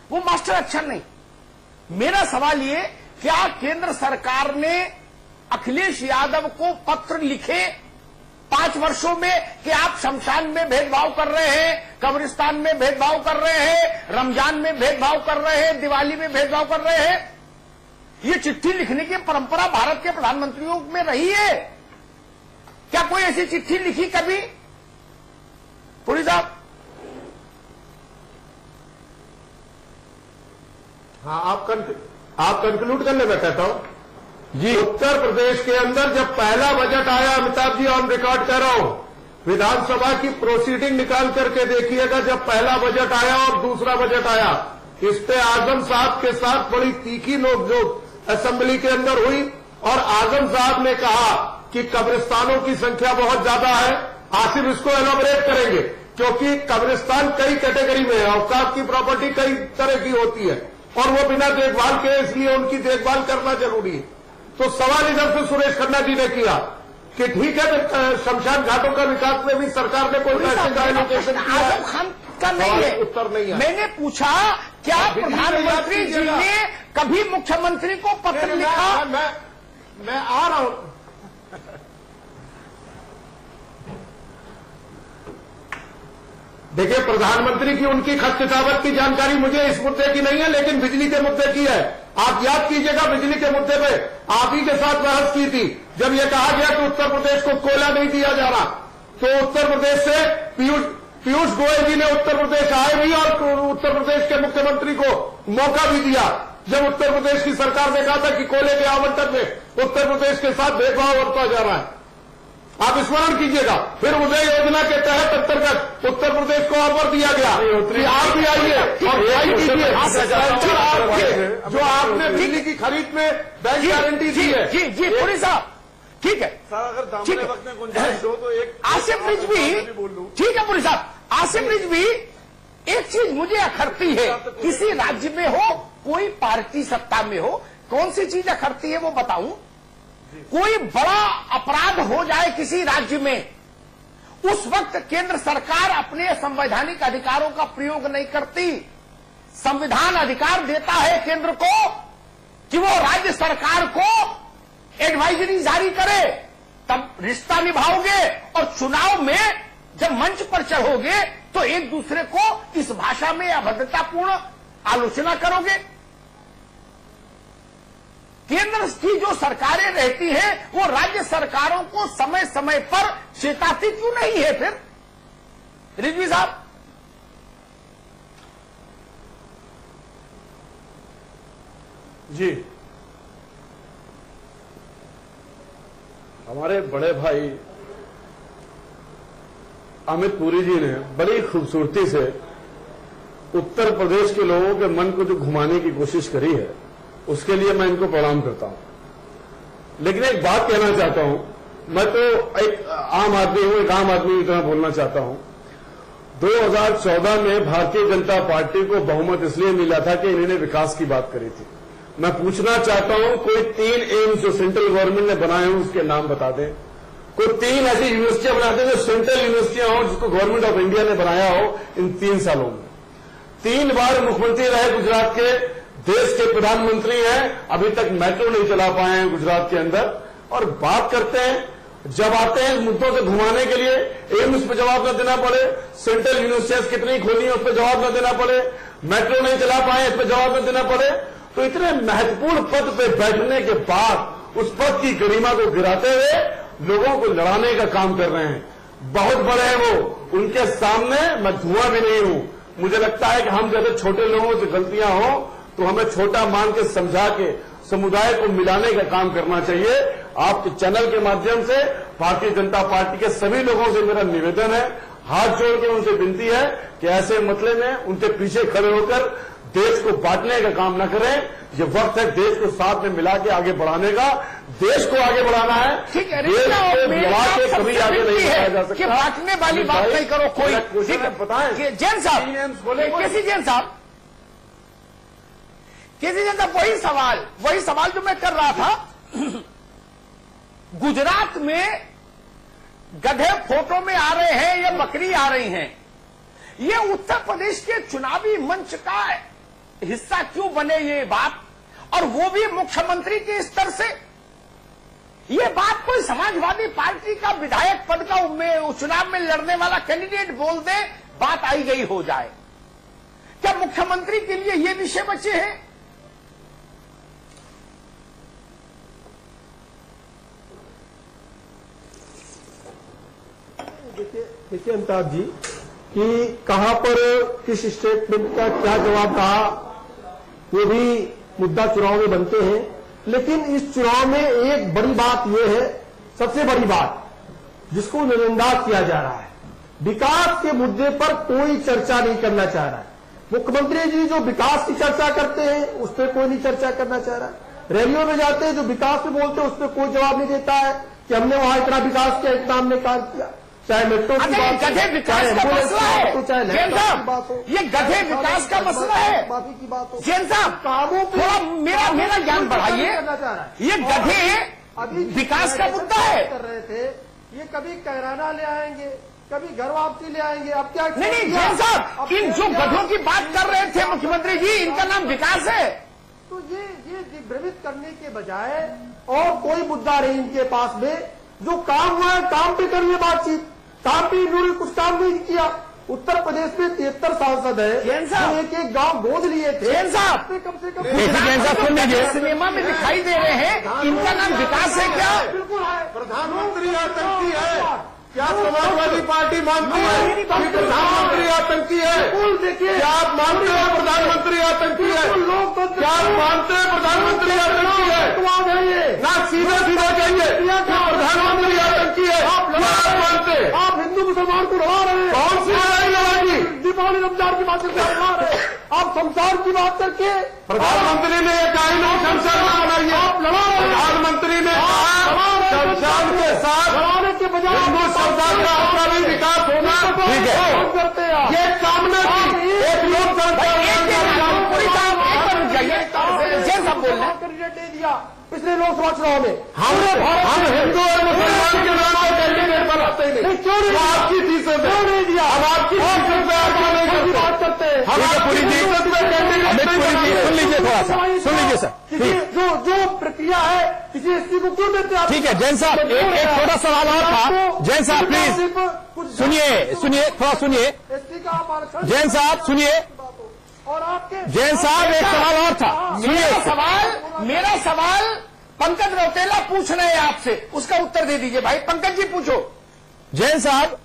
वो मास्टर अच्छा नहीं। मेरा सवाल ये, क्या केंद्र सरकार ने अखिलेश यादव को पत्र लिखे 5 वर्षों में कि आप शमशान में भेदभाव कर रहे हैं, कब्रिस्तान में भेदभाव कर रहे हैं, रमजान में भेदभाव कर रहे हैं, दिवाली में भेदभाव कर रहे हैं? ये चिट्ठी लिखने की परंपरा भारत के प्रधानमंत्रियों में रही है? क्या कोई ऐसी चिट्ठी लिखी कभी? पुरी साहब। हाँ, आप कंक्लूड कर ले, मैं कहता हूं जी। उत्तर प्रदेश के अंदर जब पहला बजट आया, अमिताभ जी ऑन रिकॉर्ड कर रहा हूं, विधानसभा की प्रोसीडिंग निकाल करके देखिएगा, जब पहला बजट आया और दूसरा बजट आया, इस पे आजम साहब के साथ बड़ी तीखी नोकझोंक असेंबली के अंदर हुई। और आजम साहब ने कहा कि कब्रिस्तानों की संख्या बहुत ज्यादा है। आसिफ इसको एलोबरेट करेंगे, क्योंकि कब्रिस्तान कई कैटेगरी में है, औकाफ की प्रॉपर्टी कई तरह की होती है और वो बिना देखभाल के, इसलिए उनकी देखभाल करना जरूरी है। तो सवाल इधर से सुरेश खन्ना जी ने किया कि ठीक है, शमशान घाटों का विकास में भी सरकार ने कोई पैसे का एलोकेशन किया है? आजम खान का नहीं है, उत्तर नहीं है। मैंने पूछा क्या प्रधानमंत्री जी ने कभी मुख्यमंत्री को पत्र लिखा? मैं आ रहा हूं। देखिए, प्रधानमंत्री की उनकी खत किताबत की जानकारी मुझे इस मुद्दे की नहीं है, लेकिन बिजली के मुद्दे की है। आप याद कीजिएगा, बिजली के मुद्दे पे आप ही के साथ बहस की थी, जब यह कहा गया कि उत्तर प्रदेश को कोयला नहीं दिया जा रहा, तो उत्तर प्रदेश से पीयूष गोयल जी ने उत्तर प्रदेश आए भी और उत्तर प्रदेश के मुख्यमंत्री को मौका भी दिया, जब उत्तर प्रदेश की सरकार ने कहा था कि कोयले के आवंटन में उत्तर प्रदेश के साथ भेदभाव बरता जा रहा है। आप स्मरण कीजिएगा। फिर उदय योजना के तहत अंतर्गत उत्तर प्रदेश को ऑफर दिया गया कि आप भी आइए और ट्राई कीजिए, जो आपने बिजली की खरीद में बैंक गारंटी दी है। जी पुरी साहब, ठीक है, अगर वक्त में गुंजाइश हो तो एक आसिफ रिजवी, ठीक है पुरी साहब, आसिफ रिजवी, एक चीज मुझे अखरती है, किसी राज्य में हो, कोई पार्टी सत्ता में हो, कौन सी चीज अखरती है वो बताऊं? कोई बड़ा अपराध हो जाए किसी राज्य में, उस वक्त केंद्र सरकार अपने संवैधानिक अधिकारों का प्रयोग नहीं करती। संविधान अधिकार देता है केंद्र को कि वो राज्य सरकार को एडवाइजरी जारी करे, तब रिश्ता निभाओगे और चुनाव में जब मंच पर चढ़ोगे तो एक दूसरे को इस भाषा में अभद्रतापूर्ण आलोचना करोगे। केंद्र की जो सरकारें रहती हैं वो राज्य सरकारों को समय समय पर चेताती क्यों नहीं है फिर? रिजवी साहब, जी, हमारे बड़े भाई अमित पुरी जी ने बड़ी खूबसूरती से उत्तर प्रदेश के लोगों के मन को जो घुमाने की कोशिश करी है, उसके लिए मैं इनको प्रणाम करता हूं। लेकिन एक बात कहना चाहता हूं, मैं तो एक आम आदमी हूं, एक आम आदमी की तरह बोलना चाहता हूं। 2014 में भारतीय जनता पार्टी को बहुमत इसलिए मिला था कि इन्होंने विकास की बात करी थी। मैं पूछना चाहता हूं, कोई 3 एम्स जो सेंट्रल गवर्नमेंट ने बनाए हों उसके नाम बता दें। कोई 3 ऐसी यूनिवर्सिटियां बना दें जो सेंट्रल यूनिवर्सिटियां हो, जिसको गवर्नमेंट ऑफ इंडिया ने बनाया हो इन 3 सालों में। 3 बार मुख्यमंत्री रहे गुजरात के, देश के प्रधानमंत्री हैं, अभी तक मेट्रो नहीं चला पाए हैं गुजरात के अंदर। और बात करते हैं, जब आते हैं मुद्दों से घुमाने के लिए, एम्स पर जवाब न देना पड़े, सेंट्रल यूनिवर्सिटियां कितनी खोली है उस पर जवाब न देना पड़े, मेट्रो नहीं चला पाए इस पर जवाब न देना पड़े, तो इतने महत्वपूर्ण पद पे बैठने के बाद उस पद की गरिमा को गिराते हुए लोगों को लड़ाने का काम कर रहे हैं। बहुत बड़े हैं वो, उनके सामने मैं धुआं भी नहीं हूं। मुझे लगता है कि हम जैसे छोटे लोगों से गलतियां हो तो हमें छोटा मान के समझा के समुदाय को मिलाने का काम करना चाहिए। आपके चैनल के माध्यम से भारतीय जनता पार्टी के सभी लोगों से मेरा निवेदन है, हाथ जोड़ के उनसे विनती है कि ऐसे मसले में उनके पीछे खड़े होकर देश को बांटने का काम न करें। ये वक्त है देश को साथ में मिला के आगे बढ़ाने का, देश को आगे बढ़ाना है। ठीक है, देश को मिला के कभी आगे नहीं बढ़ाया जा सकता। कि बांटने वाली बात नहीं करो कोई। ठीक है, बताएं जैन साहब, केसी जैन साहब, केसी जैन साहब, वही सवाल जो मैं कर रहा था। गुजरात में गधे फोटो में आ रहे हैं या बकरी आ रही हैं, ये उत्तर प्रदेश के चुनावी मंच का हिस्सा क्यों बने ये बात, और वो भी मुख्यमंत्री के स्तर से? ये बात कोई समाजवादी पार्टी का विधायक पद का चुनाव में लड़ने वाला कैंडिडेट बोल दे, बात आई गई हो जाए। क्या मुख्यमंत्री के लिए ये विषय बचे हैं? देखिए अमिताभ जी, कि कहां पर किस स्टेटमेंट का क्या जवाब रहा, वो भी मुद्दा चुनाव में बनते हैं। लेकिन इस चुनाव में एक बड़ी बात यह है, सबसे बड़ी बात जिसको नजरअंदाज किया जा रहा है, विकास के मुद्दे पर कोई चर्चा नहीं करना चाह रहा है। मुख्यमंत्री जी जो विकास की चर्चा करते हैं उस पर कोई नहीं चर्चा करना चाह रहा है। रैलियों में जाते हैं जो विकास पे बोलते हैं उस पर कोई जवाब नहीं देता है कि हमने वहां इतना विकास किया, इतना हमने काम किया। चाहे मेट्रो की बात, गधे विकास का मसला है, तो चाहे जैन साहब, ये गधे विकास का मसला है। माफी की बात हो, जैन साहब, कामों पे थोड़ा मेरा ज्ञान बढ़ाइए। ये गधे विकास का मुद्दा है। कर रहे थे, ये कभी कैराना ले आएंगे, कभी घर वापसी ले आएंगे। अब क्या नहीं जैन साहब, इन जो गधों की बात कर रहे थे मुख्यमंत्री जी, इनका नाम विकास है। तो ये भ्रमित करने के बजाय और कोई मुद्दा नहीं इनके पास में, जो काम हुआ है काम पे करिए बातचीत। काम भी इन्होंने कुछ काम नहीं किया। उत्तर प्रदेश में 73 सांसद है, एक गांव गोद लिए थे। जैन साहब, कम से कम सुन लीजिए, सिनेमा में दिखाई दे रहे हैं, इनका नाम विकास है क्या? बिल्कुल है। प्रधानमंत्री आतंकी है, क्या समाजवादी पार्टी मानती है कि प्रधानमंत्री आतंकी है? बिल्कुल, देखिए, क्या आप मानते हैं प्रधानमंत्री आतंकी है? क्या आप मानते हैं प्रधानमंत्री आतंकी है? ना सीधे सीधे कहिए प्रधानमंत्री आतंकी है। आप मानते हैं? आप हिंदू मुसलमान को लड़ा रहे हैं। कौन सी लड़ाई लड़ाई? दीपावली रमजान की बात करके लड़ा रहे हैं। आप संसार की बात करके प्रधानमंत्री ने एक आईन संसद में बनाई है। आप लड़ा रहे हैं। प्रधानमने कहा संसद के साथ लड़ाने के बजाय हिंदू समुदाय का अपना भी विकास होना करते हैं। ये कामना की एक लोकतंत्र जैन साहब बोल रहे हैं, कैंडिडेट दे दिया पिछले लोकसभा चुनाव में। हम हिंदू और मुसलमान के नाम पर कैंडिडेट बनाते ही नहीं। क्यों नहीं? आपकी फीसों में क्यों नहीं दिया? हम आपकी फीसों में आपको नहीं करते। बात करते हैं। हम आपकी फीसों में कैंडिडेट नहीं बनाते। सुन लीजिए थोड़ा सा, सुन लीजिए सर। किसी जो प्रक्रिया है किसी एसटी को क्यों देते आप? ठीक है जैन साहब, एक छोटा सवाल और था। जैन साहब प्लीज सुनिए, थोड़ा सुनिए। एसटी का आप आरक्षण जैन साहब सुनिए, और आपके जैन साहब एक सवाल और था। मेरा सवाल पंकज रौतेला पूछ रहे हैं आपसे, उसका उत्तर दे दीजिए भाई। पंकज जी पूछो। जैन साहब,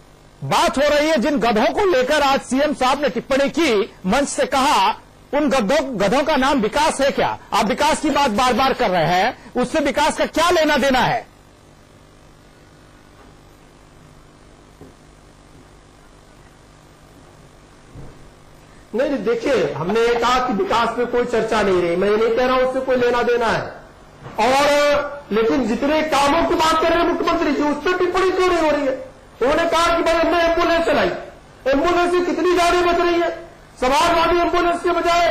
बात हो रही है जिन गधों को लेकर आज सीएम साहब ने टिप्पणी की, मंच से कहा, उन गधों का नाम विकास है क्या? आप विकास की बात बार बार कर रहे हैं, उससे विकास का क्या लेना देना है? नहीं देखिए, हमने ये कहा कि विकास पे कोई चर्चा नहीं रही, मैं ये नहीं कह रहा हूं उससे कोई लेना देना है, और लेकिन जितने कामों की बात कर रहे हैं मुख्यमंत्री जी, उस पर टिप्पणी क्यों नहीं हो रही है? उन्होंने कहा कि भाई हमने एम्बुलेंस चलाई, एम्बुलेंस से कितनी जानें बच रही है? समाजवादी एम्बुलेंस के बजाय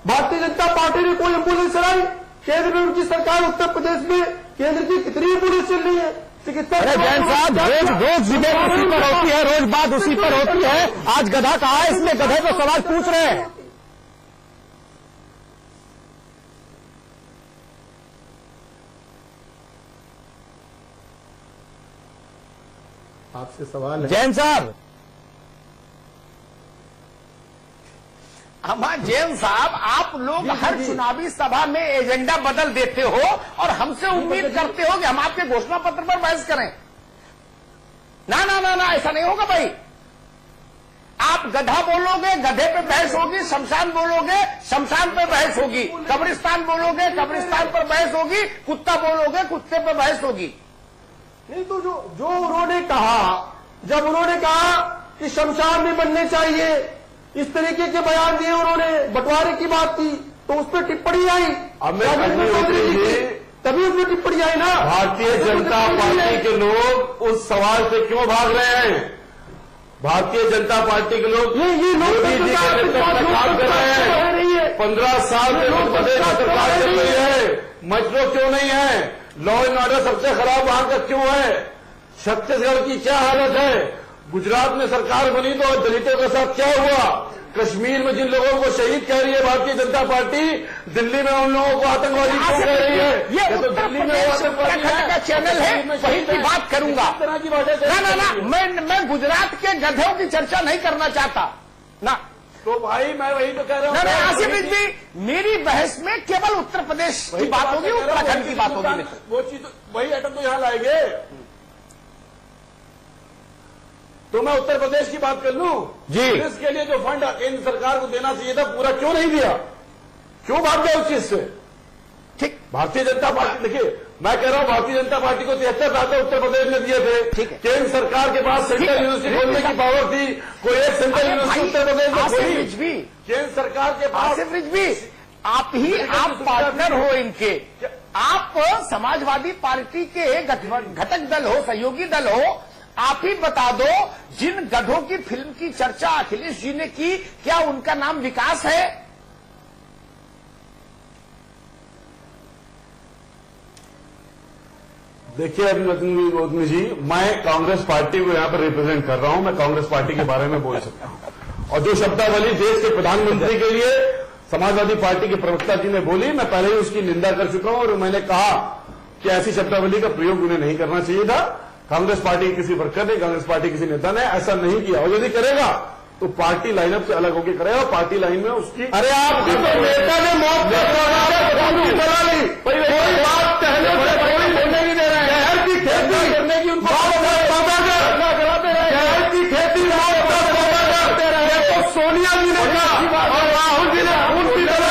भारतीय जनता पार्टी ने कोई एम्बुलेंस चलाई? केंद्र में उनकी सरकार, उत्तर प्रदेश में केंद्र की कितनी एम्बुलेंस चल रही है? अरे जैन साहब, रोज डिबेट उसी पर होती है, रोज बात उसी पर होती है। आज गधा कहा है, इसलिए गधे को सवाल पूछ रहे हैं। आपसे सवाल है जैन साहब। हमारे जैन साहब, आप लोग हर चुनावी सभा में एजेंडा बदल देते हो और हमसे उम्मीद करते हो कि हम आपके घोषणा पत्र पर बहस करें। ना ना ना ना, ऐसा नहीं होगा भाई। आप गधा बोलोगे, गधे पे बहस होगी, शमशान बोलोगे, शमशान पे बहस होगी, कब्रिस्तान बोलोगे, कब्रिस्तान पर बहस होगी, कुत्ता बोलोगे, कुत्ते पे बहस होगी। नहीं तो जो उन्होंने कहा, जब उन्होंने कहा कि शमशान में बनने चाहिए, इस तरीके के बयान दिए उन्होंने, बंटवारे की बात की, तो उस पर टिप्पणी आई। तभी उसमें टिप्पणी आई ना। भारतीय जनता पार्टी के लोग उस सवाल से क्यों भाग रहे हैं? भारतीय जनता पार्टी के लोग ये मोदी जी के नेतृत्व में काम कर रहे हैं। 15 साल से उत्तर प्रदेश सरकार चल रही है, मजदूर क्यों नहीं है? लॉ एंड ऑर्डर सबसे खराब वहां का क्यों है? छत्तीसगढ़ की क्या हालत है? गुजरात में सरकार बनी तो दलितों के साथ क्या हुआ? कश्मीर में जिन लोगों को शहीद कह रही है भारतीय जनता पार्टी, दिल्ली में उन लोगों को आतंकवादी क्यों कह रही है? ये तो दिल्ली में आतंकवादी का चैनल है, वहीं की बात करूंगा। तरह की बातें ना ना ना, मैं गुजरात के गधों की चर्चा नहीं करना चाहता ना। तो भाई मैं वही तो कह रहा हूँ। आसिफ रिजवी, मेरी बहस में केवल उत्तर प्रदेश की बात होगी, उत्तराखंड की बात होगी। वो चीज वही आइटम तो यहां लाएंगे। तो मैं उत्तर प्रदेश की बात कर लूं जी। इसके लिए जो फंड केंद्र सरकार को देना चाहिए था, पूरा क्यों नहीं दिया? क्यों भाग गया उस चीज से? ठीक, भारतीय जनता पार्टी, देखिए मैं कह रहा हूं भारतीय जनता पार्टी को 73 लाख उत्तर प्रदेश में दिए थे। ठीक है। केंद्र सरकार के पास सेंट्रल यूनिवर्सिटी खोलने की पावर थी, कोई एक सेंट्रल यूनिवर्सिटी उत्तर प्रदेश में खोली। केंद्र सरकार के पास। आसिफ रिजवी, आप पार्टनर हो इनके, आप समाजवादी पार्टी के घटक दल हो, सहयोगी दल हो। आप ही बता दो, जिन गधों की फिल्म की चर्चा अखिलेश जी ने की, क्या उनका नाम विकास है? देखिए गौतमी जी, मैं कांग्रेस पार्टी को यहां पर रिप्रेजेंट कर रहा हूं, मैं कांग्रेस पार्टी के बारे में बोल सकता हूं। और जो शब्दावली देश के प्रधानमंत्री के लिए समाजवादी पार्टी के प्रवक्ता जी ने बोली, मैं पहले ही उसकी निंदा कर चुका हूं और मैंने कहा कि ऐसी शब्दावली का प्रयोग उन्हें नहीं करना चाहिए था। कांग्रेस पार्टी के किसी वर्कर ने, कांग्रेस पार्टी किसी नेता ने ऐसा नहीं किया, और यदि करेगा तो पार्टी लाइनअप से अलग होकर करेगा। पार्टी लाइन में उसकी, अरे आप नेता ने मौत चला ली, कोई बात कहने से कोई बोलने नहीं दे रहे हैं। शहर की खेती करने की उनको शहर की खेती तो सोनिया जी ने कहा और राहुल जी ने खून की तरह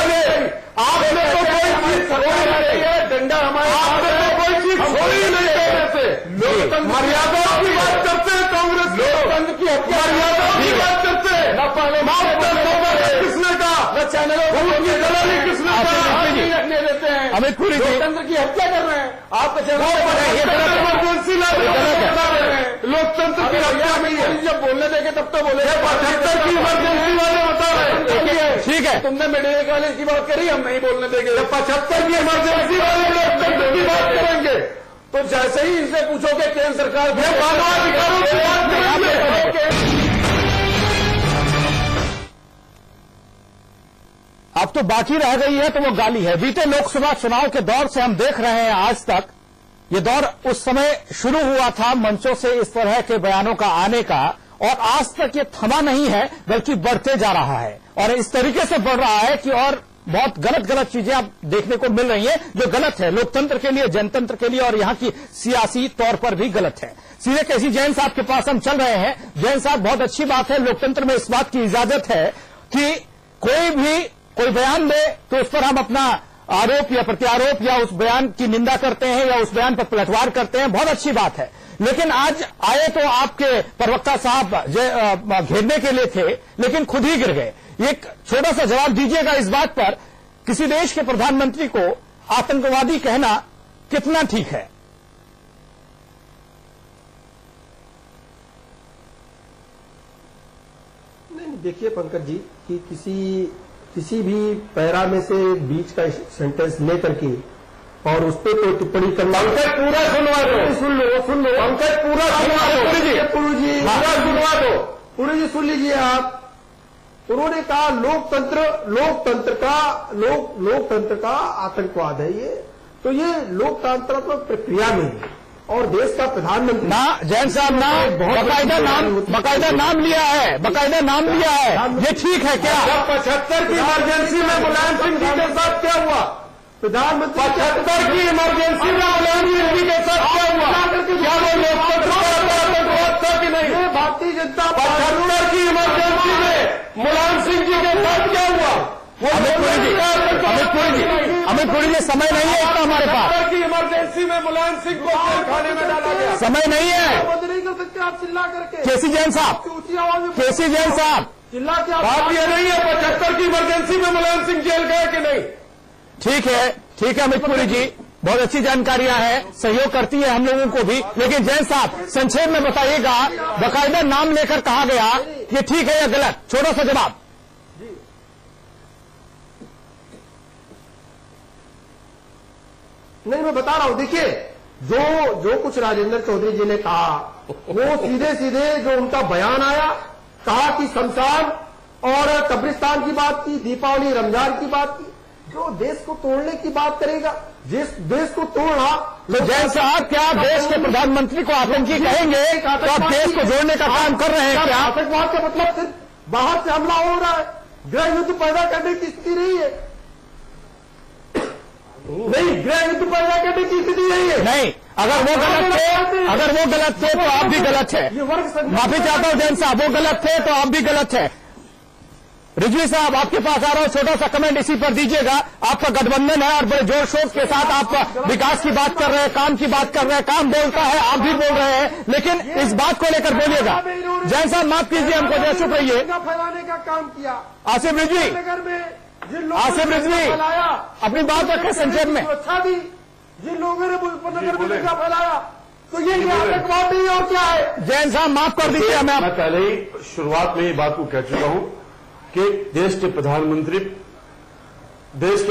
आपने तो कोई चीज डंडा हमारे, आपने तो कोई चीज छोड़ी नहीं है। मर्यादा की बात करते हैं कांग्रेस, लोकतंत्र की हत्या, मर्यादा की बात करते हैं। किसने कहा? चैनलों की दलाली किसने कहा? रखने देते हैं, अमित पुरी जी लोकतंत्र की हत्या कर रहे हैं। आपका चैनल इमरजेंसी लोकतंत्र की हत्या नहीं है। जब बोलने देंगे तब तो बोले 75 की इमरजेंसी वाले बता रहे हैं। ठीक है, तुमने मेडिकल कॉलेज की बात करी, हम नहीं बोलने देंगे। 75 की इमरजेंसी वाले लोकतंत्र की बात करेंगे तो जैसे ही इनसे पूछोगे केंद्र सरकार अब तो बाकी रह गई है तो वो गाली है। बीते लोकसभा चुनाव के दौर से हम देख रहे हैं आज तक, ये दौर उस समय शुरू हुआ था मंचों से इस तरह के बयानों का आने का, और आज तक ये थमा नहीं है, बल्कि बढ़ते जा रहा है और इस तरीके से बढ़ रहा है कि और बहुत गलत चीजें आप देखने को मिल रही हैं, जो गलत है लोकतंत्र के लिए, जनतंत्र के लिए और यहां की सियासी तौर पर भी गलत है। सीधे केसी जैन साहब के पास हम चल रहे हैं। जैन साहब, बहुत अच्छी बात है, लोकतंत्र में इस बात की इजाजत है कि कोई बयान दे तो उस पर हम अपना आरोप या प्रत्यारोप या उस बयान की निंदा करते हैं या उस बयान पर पलटवार करते हैं, बहुत अच्छी बात है। लेकिन आज आए तो आपके प्रवक्ता साहब घेरने के लिए थे, लेकिन खुद ही गिर गए। एक छोटा सा जवाब दीजिएगा इस बात पर, किसी देश के प्रधानमंत्री को आतंकवादी कहना कितना ठीक है? नहीं, देखिए पंकज जी कि किसी भी पैरा में से बीच का सेंटेंस लेकर के और उस पर कोई टिप्पणी करना, पंकज पूरा सुनवा दो, सुन लो पंकज पूरा सुनवा दो, पुरु जी पूरा सुनवा दो। पुरु जी सुन लीजिए आप। उन्होंने कहा लोकतंत्र का आतंकवाद है ये, तो ये लोकतांत्रात्मक प्रक्रिया में है और देश का प्रधानमंत्री ना जैन साहब ना बकायदा नाम लिया है, ये ठीक है क्या? 75 की इमरजेंसी में मुलायम सिंह जी के साथ क्या हुआ? प्रधानमंत्री 75 की इमरजेंसी में मुलायम सिंह जी के साथ क्या हुआ? क्या वो लोकतंत्र का आतंकवाद था कि नहीं? भारतीय जनता 75 की इमरजेंसी में मुलायम सिंह जी के साथ क्या हुआ? अमित पुरी जी, समय नहीं है इसका हमारे पास। की इमरजेंसी में मुलायम सिंह को खाने में डाला गया, समय नहीं है। बंद नहीं कर सकते आप चिल्ला करके। केसी जैन साहब, ऊंची आवाज में केसी जैन साहब, चिल्ला के बात ये नहीं है 75 की इमरजेंसी में मुलायम सिंह जेल गए कि नहीं? ठीक है अमित पुरी जी, बहुत अच्छी जानकारियां हैं, सहयोग करती है हम लोगों को भी। लेकिन जैन साहब संक्षेप में बताइएगा, बाकायदा नाम लेकर कहा गया, ये ठीक है या गलत? छोटा सा जवाब। नहीं, मैं बता रहा हूं, देखिए जो कुछ राजेंद्र चौधरी जी ने कहा वो सीधे जो उनका बयान आया, कहा कि शमशान और कब्रिस्तान की बात की, दीपावली रमजान की बात की, जो देश को तोड़ने की बात करेगा, देश को तोड़ना। तो जैन साहब, क्या आप देश के प्रधानमंत्री को आतंकी कहेंगे तो आप देश को जोड़ने का काम कर रहे हैं क्या? आतंकवाद का मतलब सिर्फ बाहर से हमला हो रहा है, गृह युद्ध पैदा करने की स्थिति नहीं है। नहीं, गृह युद्ध पैदा करने की स्थिति नहीं है। नहीं, अगर वो गलत थे तो आप भी गलत है। माफी चाहता हूं जैन साहब, वो गलत थे तो आप भी गलत है। रिजवी साहब, आपके पास आ रहा हूं, छोटा सा कमेंट इसी पर दीजिएगा। आपका गठबंधन है और बड़े जोर शोर के साथ आप विकास की बात कर रहे हैं, काम की बात कर रहे हैं, काम बोलता है, आप भी बोल रहे हैं, लेकिन इस बात को लेकर बोलिएगा। जैन साहब माफ कीजिए, हमको जय चुप रहिए। फैलाने का काम किया आसिफ रिजवी, नगर में, आसिफ रिजवी अपनी बात रखें संक्षेप में। अच्छा दी, जिन लोगों ने नगर में दंगा फैलाया, तो ये आतंकवाद नहीं और क्या है? जैन साहब माफ कर दीजिए। मैं पहले ही शुरुआत में ये बात को कह चुका हूं कि देश के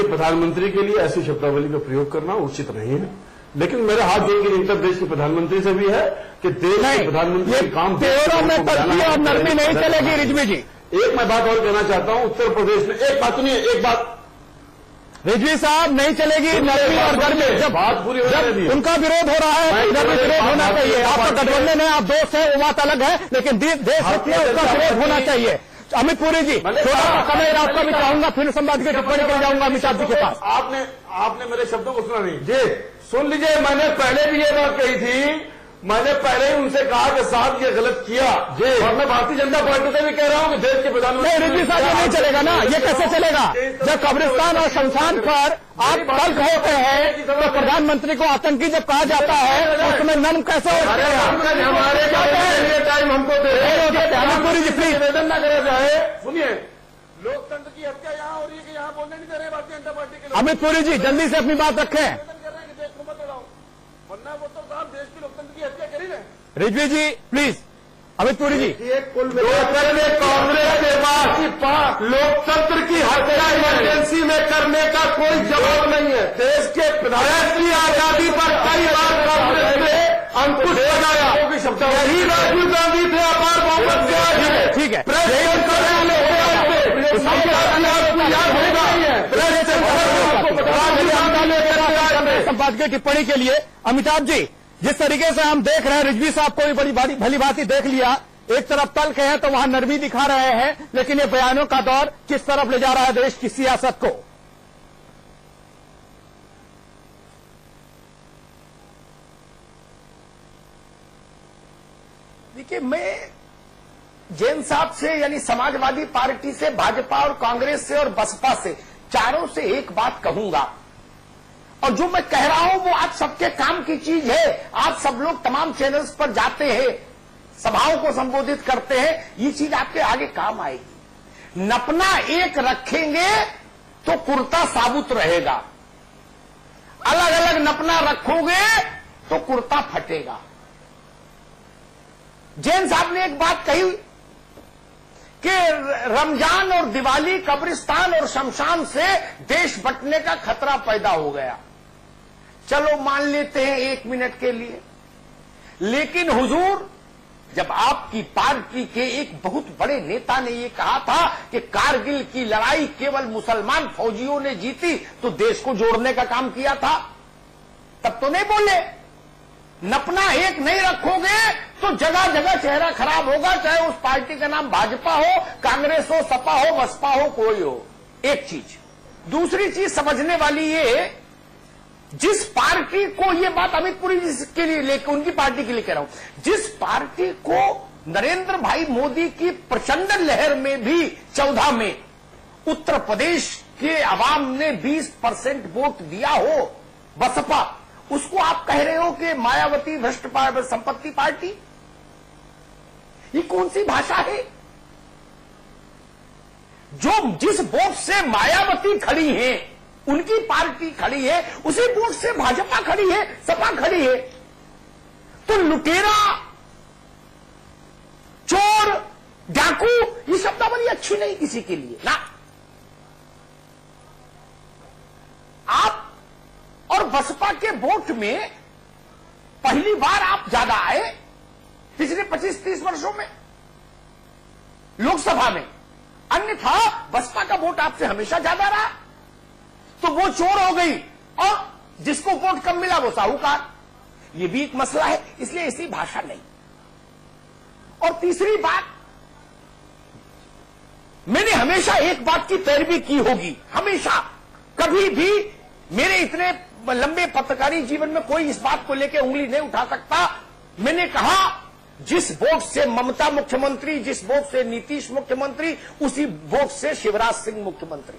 प्रधानमंत्री के लिए ऐसी शब्दावली का प्रयोग करना उचित नहीं है। लेकिन मेरे हाथ जोड़ के निकट देश के प्रधानमंत्री से भी है कि देश के प्रधानमंत्री के काम त्योहारों में तख्ती और नरमी नहीं चलेगी। रिजवी जी, एक मैं बात और कहना चाहता हूं, उत्तर प्रदेश में एक बात सुनिए, एक बात रिजवी साहब, नहीं चलेगी नरमी और गर्मी। जब बात पूरी जब उनका विरोध हो रहा है, इधर भी विरोध होना चाहिए। आपका गठबंधन है, आप दोस्त है, वो बात अलग है, लेकिन देश हित में उसका विरोध होना चाहिए। अमित पुरी जी, थोड़ा सा कमेंट आपका भी चाहूंगा, फिर संवाद की टिप्पणी कर जाऊंगा अमिताभ जी के पास। आपने मेरे शब्दों को सुना नहीं जी सुन लीजिए, मैंने पहले भी ये बात कही थी, मैंने पहले ही उनसे कहा कि साहब ये गलत किया जी, और मैं भारतीय जनता पार्टी से भी कह रहा हूं कि देश के प्रधानमंत्री। नहीं रिजवी साहब, ये नहीं चलेगा ना, ये कैसे चलेगा? जब कब्रिस्तान और शमशान पर आप तल्ख होते हैं तो प्रधानमंत्री को आतंकी जब कहा जाता है तो उसमें नर्म कैसे हो सकते हैं? हमारे टाइम हमको दे अमित पुरी जी प्लीज। निवेदन न करा जाए। सुनिए, लोकतंत्र की हत्या यहाँ हो रही है कि यहाँ बोलने नहीं दे रहे भारतीय जनता पार्टी के लोग। अमित पुरी जी जल्दी से अपनी बात रखें। निवेदन कर रहे हैं कि देश को मत लड़ाओ, वरना वो तो साहब देश की लोकतंत्र की हत्या करी ना। रिजवी जी प्लीज। अमित पुरी जी, लोकतंत्र में कांग्रेस के पास लोकतंत्र की हत्या इमरजेंसी में करने का कोई जवाब नहीं है। देश के प्रधानमंत्री आजादी पर कई बार कांग्रेस ने अंकुश लगाया, यही राजीव गांधी थे अपार बहुमत से आज है। ठीक है, संपादकीय टिप्पणी के लिए अमिताभ जी, जिस तरीके से हम देख रहे हैं, रिजवी साहब को भी बड़ी भली भांति देख लिया एक तरफ तल्ख है तो वहां नरमी दिखा रहे हैं, लेकिन ये बयानों का दौर किस तरफ ले जा रहा है देश की सियासत को। देखिए, मैं जैन साहब से यानी समाजवादी पार्टी से, भाजपा और कांग्रेस से और बसपा से, चारों से एक बात कहूंगा, और जो मैं कह रहा हूं वो आप सबके काम की चीज है। आप सब लोग तमाम चैनल्स पर जाते हैं, सभाओं को संबोधित करते हैं, ये चीज आपके आगे काम आएगी। नपना एक रखेंगे तो कुर्ता साबुत रहेगा, अलग अलग नपना रखोगे तो कुर्ता फटेगा। जैन साहब ने एक बात कही कि रमजान और दिवाली, कब्रिस्तान और शमशान से देश बंटने का खतरा पैदा हो गया। चलो मान लेते हैं 1 मिनट के लिए, लेकिन हुजूर, जब आपकी पार्टी के एक बहुत बड़े नेता ने यह कहा था कि कारगिल की लड़ाई केवल मुसलमान फौजियों ने जीती तो देश को जोड़ने का काम किया था, तब तो नहीं बोले। नपना एक नहीं रखोगे तो जगह जगह चेहरा खराब होगा, चाहे उस पार्टी का नाम भाजपा हो, कांग्रेस हो, सपा हो, बसपा हो, कोई हो। एक चीज। दूसरी चीज समझने वाली ये, जिस पार्टी को, ये बात अमित पुरी जी के लिए लेकर, उनकी पार्टी के लिए कह रहा हूं, जिस पार्टी को नरेंद्र भाई मोदी की प्रचंड लहर में भी 14 में उत्तर प्रदेश के अवाम ने 20% वोट दिया हो, बसपा, उसको आप कह रहे हो कि मायावती भ्रष्ट संपत्ति पार्टी। ये कौन सी भाषा है? जो जिस वोट से मायावती खड़ी है, उनकी पार्टी खड़ी है, उसी वोट से भाजपा खड़ी है, सपा खड़ी है। तो लुटेरा, चोर, डाकू, ये शब्दावली अच्छी नहीं किसी के लिए ना। आप और बसपा के वोट में पहली बार आप ज्यादा आए पिछले 25-30 वर्षों में लोकसभा में, अन्यथा बसपा का वोट आपसे हमेशा ज्यादा रहा। तो वो चोर हो गई और जिसको वोट कम मिला वो साहूकार। ये भी एक मसला है, इसलिए ऐसी भाषा नहीं। और तीसरी बात, मैंने हमेशा एक बात की पैरवी की होगी, हमेशा, कभी भी मेरे इतने लंबे पत्रकारी जीवन में कोई इस बात को लेकर उंगली नहीं उठा सकता। मैंने कहा, जिस वोट से ममता मुख्यमंत्री, जिस वोट से नीतीश मुख्यमंत्री, उसी वोट से शिवराज सिंह मुख्यमंत्री।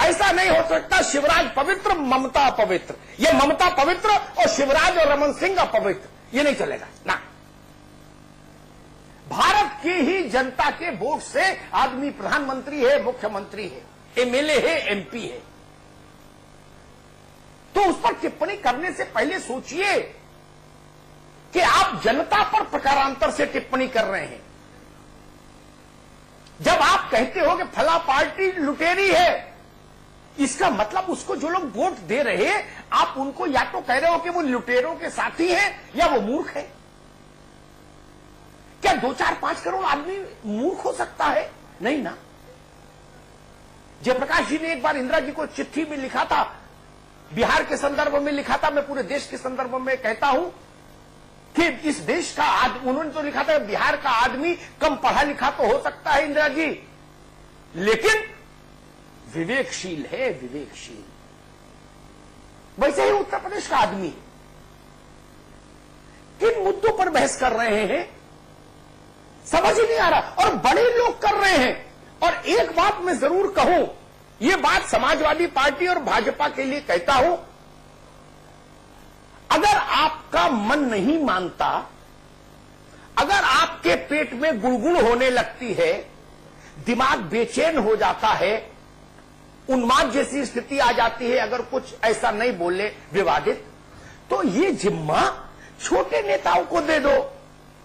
ऐसा नहीं हो सकता शिवराज पवित्र, ममता अपवित्र, ये ममता पवित्र और शिवराज और रमन सिंह अपवित्र, ये नहीं चलेगा ना। भारत की ही जनता के वोट से आदमी प्रधानमंत्री है, मुख्यमंत्री है, एमएलए है, एमपी है। तो उस पर टिप्पणी करने से पहले सोचिए कि आप जनता पर प्रकारांतर से टिप्पणी कर रहे हैं। जब आप कहते हो कि फला पार्टी लुटेरी है, इसका मतलब उसको जो लोग वोट दे रहे हैं, आप उनको या तो कह रहे हो कि वो लुटेरों के साथी हैं या वो मूर्ख है। क्या 2-4-5 करोड़ आदमी मूर्ख हो सकता है? नहीं ना। जयप्रकाश जी ने एक बार इंदिरा जी को चिट्ठी में लिखा था, बिहार के संदर्भ में लिखा था, मैं पूरे देश के संदर्भ में कहता हूं कि इस देश का उन्होंने तो लिखा था बिहार का आदमी कम पढ़ा लिखा तो हो सकता है इंदिरा जी, लेकिन विवेकशील है, विवेकशील। वैसे ही उत्तर प्रदेश का आदमी किन मुद्दों पर बहस कर रहे हैं समझ ही नहीं आ रहा, और बड़े लोग कर रहे हैं। और एक बात मैं जरूर कहूं, ये बात समाजवादी पार्टी और भाजपा के लिए कहता हूं, अगर आपका मन नहीं मानता, अगर आपके पेट में गुड़गुड़ होने लगती है, दिमाग बेचैन हो जाता है, उन्माद जैसी स्थिति आ जाती है, अगर कुछ ऐसा नहीं बोले विवादित, तो ये जिम्मा छोटे नेताओं को दे दो,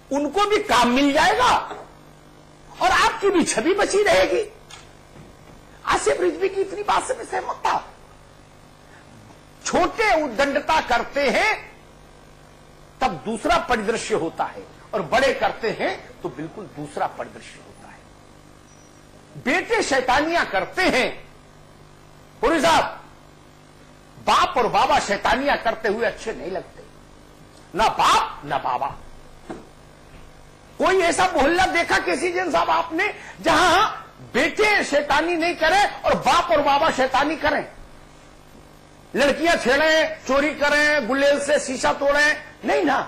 उनको भी काम मिल जाएगा और आपकी भी छवि बची रहेगी। आसिफ रिजवी की इतनी बात से मैं सहमत था। छोटे उद्दंडता करते हैं तब दूसरा परिदृश्य होता है, और बड़े करते हैं तो बिल्कुल दूसरा परिदृश्य होता है। बेटे शैतानियां करते हैं, पुरी साहब, बाप और बाबा शैतानियां करते हुए अच्छे नहीं लगते, ना बाप ना बाबा। कोई ऐसा मोहल्ला देखा केसी जैन साहब आपने जहां बेटे शैतानी नहीं करें और बाप और बाबा शैतानी करें? लड़कियां छेड़ें, चोरी करें, गुलेल से शीशा तोड़ें? नहीं ना।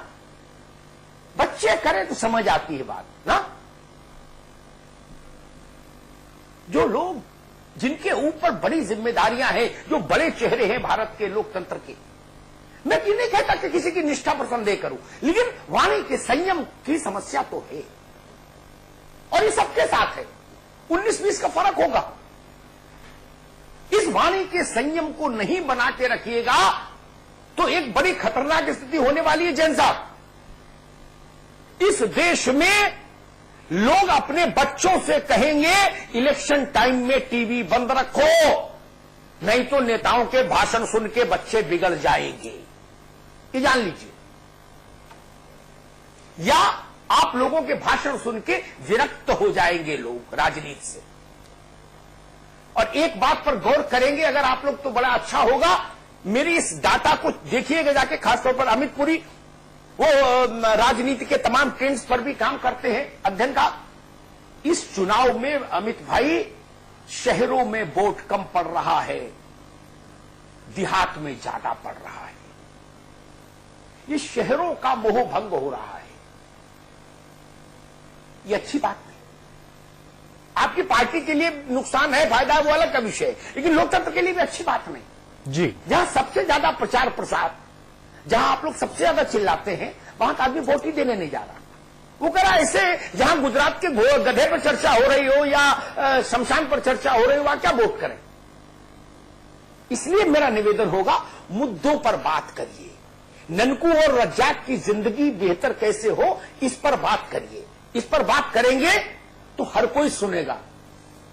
बच्चे करें तो समझ आती है बात ना। जो लोग जिनके ऊपर बड़ी जिम्मेदारियां हैं, जो बड़े चेहरे हैं भारत के लोकतंत्र के, मैं ये नहीं कहता कि किसी की निष्ठा पर संदेह करूं, लेकिन वाणी के संयम की समस्या तो है और ये सबके साथ है। 19-20 का फर्क होगा। इस वाणी के संयम को नहीं बना के रखिएगा तो एक बड़ी खतरनाक स्थिति होने वाली है। जैन साहब, इस देश में लोग अपने बच्चों से कहेंगे इलेक्शन टाइम में टीवी बंद रखो, नहीं तो नेताओं के भाषण सुन के बच्चे बिगड़ जाएंगे। ये जान लीजिए। या आप लोगों के भाषण सुन के विरक्त हो जाएंगे लोग राजनीति से। और एक बात पर गौर करेंगे अगर आप लोग तो बड़ा अच्छा होगा, मेरी इस डाटा को देखिएगा जाके, खासतौर पर अमित पुरी वो राजनीति के तमाम ट्रेंड्स पर भी काम करते हैं अध्ययन का। इस चुनाव में अमित भाई शहरों में वोट कम पड़ रहा है, देहात में ज्यादा पड़ रहा है। ये शहरों का मोह भंग हो रहा है। ये अच्छी बात नहीं। आपकी पार्टी के लिए नुकसान है, फायदा है, वो अलग का विषय है, लेकिन लोकतंत्र के लिए भी अच्छी बात नहीं। जी, जहां सबसे ज्यादा प्रचार प्रसार, जहां आप लोग सबसे ज्यादा चिल्लाते हैं, वहां का आदमी वोट ही देने नहीं जा रहा। वो कह रहा ऐसे जहां गुजरात के गधे पर चर्चा हो रही हो या शमशान पर चर्चा हो रही हो, वहां क्या वोट करें? इसलिए मेरा निवेदन होगा, मुद्दों पर बात करिए। ननकू और रज्जाक की जिंदगी बेहतर कैसे हो, इस पर बात करिए। इस पर बात करेंगे तो हर कोई सुनेगा।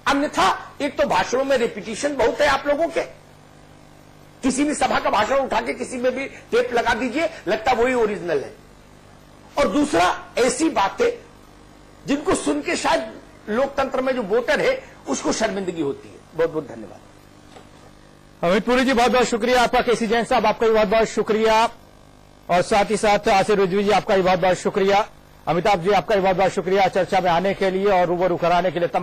अन्यथा एक तो भाषणों में रिपीटिशन बहुत है आप लोगों के। किसी भी सभा का भाषण उठा के किसी में भी टेप लगा दीजिए, लगता वही ओरिजिनल है। और दूसरा, ऐसी बातें जिनको सुन के शायद लोकतंत्र में जो वोटर है उसको शर्मिंदगी होती है। बहुत बहुत धन्यवाद। अमित पुरी जी, बहुत बहुत शुक्रिया आपका। केसी जैन साहब, आपका भी बहुत बहुत शुक्रिया। और साथ ही साथ आसिफ रिजवी जी, आपका भी बहुत बहुत शुक्रिया। अमिताभ जी, आपका भी बहुत बहुत शुक्रिया चर्चा में आने के लिए और रूबरू कराने के लिए।